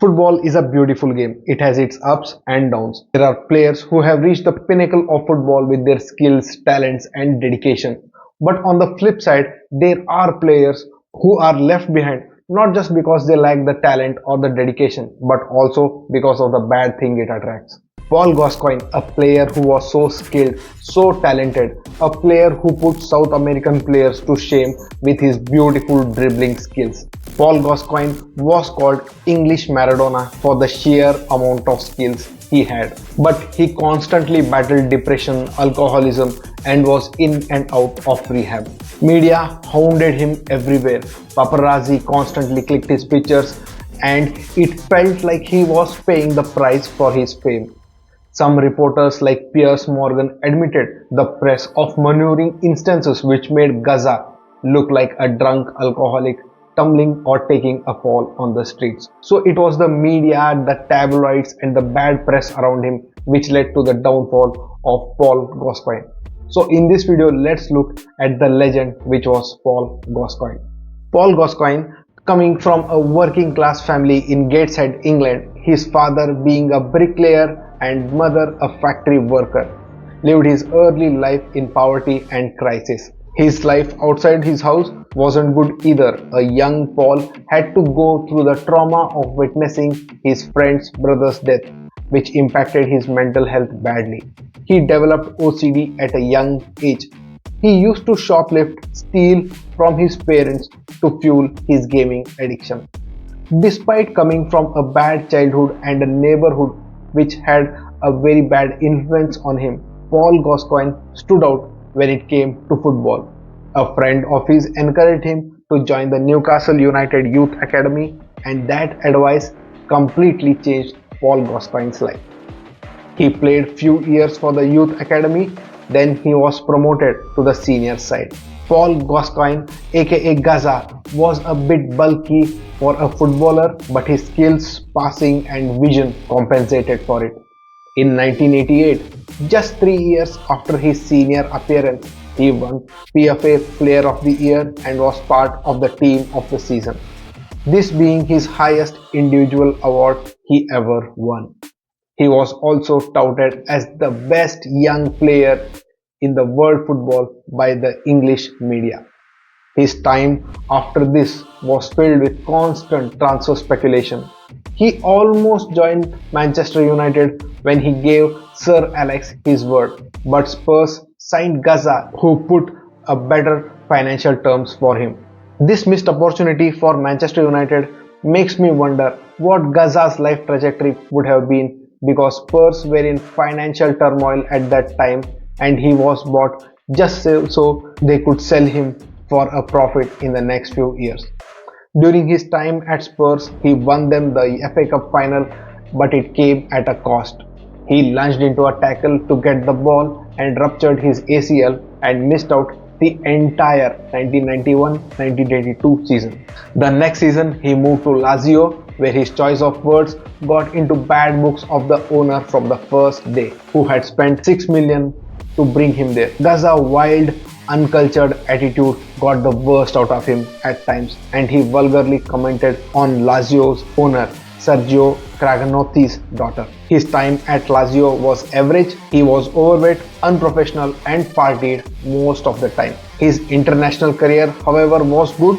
Football is a beautiful game. It has its ups and downs. There are players who have reached the pinnacle of football with their skills, talents, and dedication. But on the flip side, there are players who are left behind not just because they lack the talent or the dedication, but also because of the bad thing it attracts. Paul Gascoigne, a player who was so skilled, so talented, a player who put South American players to shame with his beautiful dribbling skills. Paul Gascoigne was called English Maradona for the sheer amount of skills he had. But he constantly battled depression, alcoholism, and was in and out of rehab. Media hounded him everywhere. Paparazzi constantly clicked his pictures, and it felt like he was paying the price for his fame. Some reporters like Piers Morgan admitted the press of maneuvering instances which made GAZZA look like a drunk alcoholic tumbling or taking a fall on the streets. So it was the media, the tabloids and the bad press around him which led to the downfall of Paul Gascoigne. So in this video, let's look at the legend which was Paul Gascoigne. Paul Gascoigne, coming from a working class family in Gateshead, England, his father being a bricklayer and mother a factory worker, lived his early life in poverty and crisis. His life outside his house wasn't good either. A young Paul had to go through the trauma of witnessing his friend's brother's death, which impacted his mental health badly. He developed OCD at a young age. He used to shoplift, steal from his parents to fuel his gaming addiction. Despite coming from a bad childhood and a neighborhood which had a very bad influence on him, Paul Gascoigne stood out when it came to football. A friend of his encouraged him to join the Newcastle United Youth Academy, and that advice completely changed Paul Gascoigne's life. He played few years for the youth academy, then he was promoted to the senior side. Paul Gascoigne, aka GAZZA, was a bit bulky for a footballer, but his skills, passing and vision compensated for it. In 1988, just 3 years after his senior appearance, he won PFA Player of the Year and was part of the team of the season, this being his highest individual award he ever won. He was also touted as the best young player in the world football by the English media. His time after this was filled with constant transfer speculation. He almost joined Manchester United when he gave Sir Alex his word, but Spurs signed GAZZA, who put a better financial terms for him. This missed opportunity for Manchester United makes me wonder what GAZZA's life trajectory would have been, because Spurs were in financial turmoil at that time and he was bought just so they could sell him for a profit in the next few years. During his time at Spurs, he won them the FA Cup final, but it came at a cost. He lunged into a tackle to get the ball and ruptured his ACL and missed out the entire 1991-1992 season. The next season, he moved to LAZIO, where his choice of words got into bad books of the owner from the first day, who had spent 6 million to bring him there. GAZZA's wild, uncultured attitude got the worst out of him at times, and he vulgarly commented on Lazio's owner, Sergio Craganotti's daughter. His time at Lazio was average. He was overweight, unprofessional and partied most of the time. His international career, however, was good.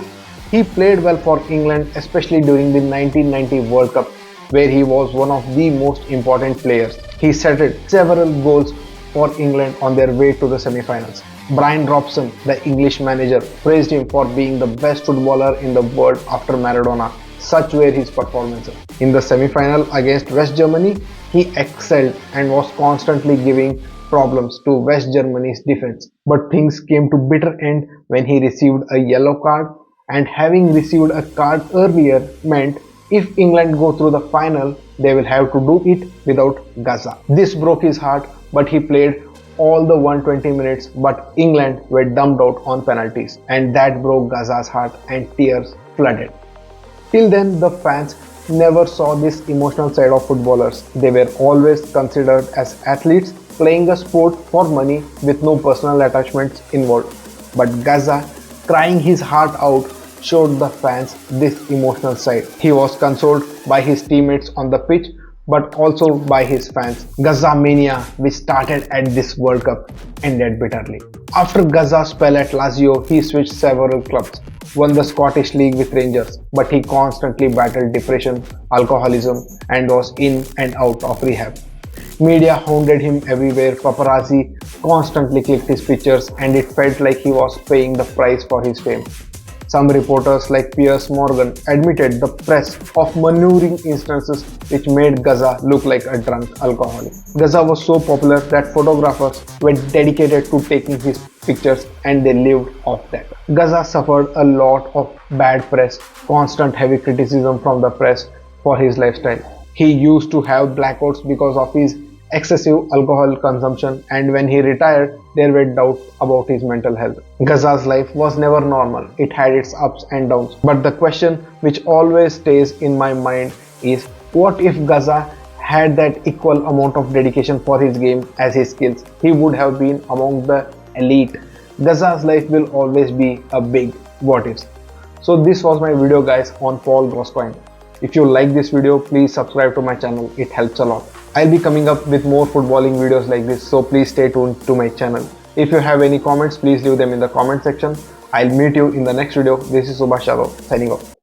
He played well for England, especially during the 1990 World Cup, where he was one of the most important players. He settled several goals for England on their way to the semi-finals. Brian Robson, the English manager, praised him for being the best footballer in the world after Maradona. Such were his performances. In the semi-final against West Germany, he excelled and was constantly giving problems to West Germany's defense. But things came to bitter end when he received a yellow card, and having received a card earlier meant if England go through the final, they will have to do it without GAZZA. This broke his heart, but he played all the 120 minutes, but England were dumped out on penalties, and that broke GAZZA's heart and tears flooded. Till then, the fans never saw this emotional side of footballers. They were always considered as athletes playing a sport for money with no personal attachments involved. But GAZZA, crying his heart out, showed the fans this emotional side. He was consoled by his teammates on the pitch but also by his fans. GAZZA mania, which started at this World Cup, ended bitterly. After GAZZA's spell at LAZIO, he switched several clubs, won the Scottish League with Rangers, but he constantly battled depression, alcoholism, and was in and out of rehab. Media hounded him everywhere, paparazzi constantly clicked his pictures, and it felt like he was paying the price for his fame. Some reporters like Piers Morgan admitted the press of maneuvering instances which made GAZZA look like a drunk alcoholic. GAZZA was so popular that photographers were dedicated to taking his pictures and they lived off that. GAZZA suffered a lot of bad press, constant heavy criticism from the press for his lifestyle. He used to have blackouts because of his excessive alcohol consumption, and when he retired, there were doubts about his mental health. GAZZA's life was never normal. It had its ups and downs. But the question which always stays in my mind is, what if GAZZA had that equal amount of dedication for his game as his skills? He would have been among the elite. GAZZA's life will always be a big what if. So this was my video guys on Paul Gascoigne. If you like this video, please subscribe to my channel. It helps a lot. I'll be coming up with more footballing videos like this, so please stay tuned to my channel. If you have any comments, please leave them in the comment section. I'll meet you in the next video. This is Subhash Yadav signing off.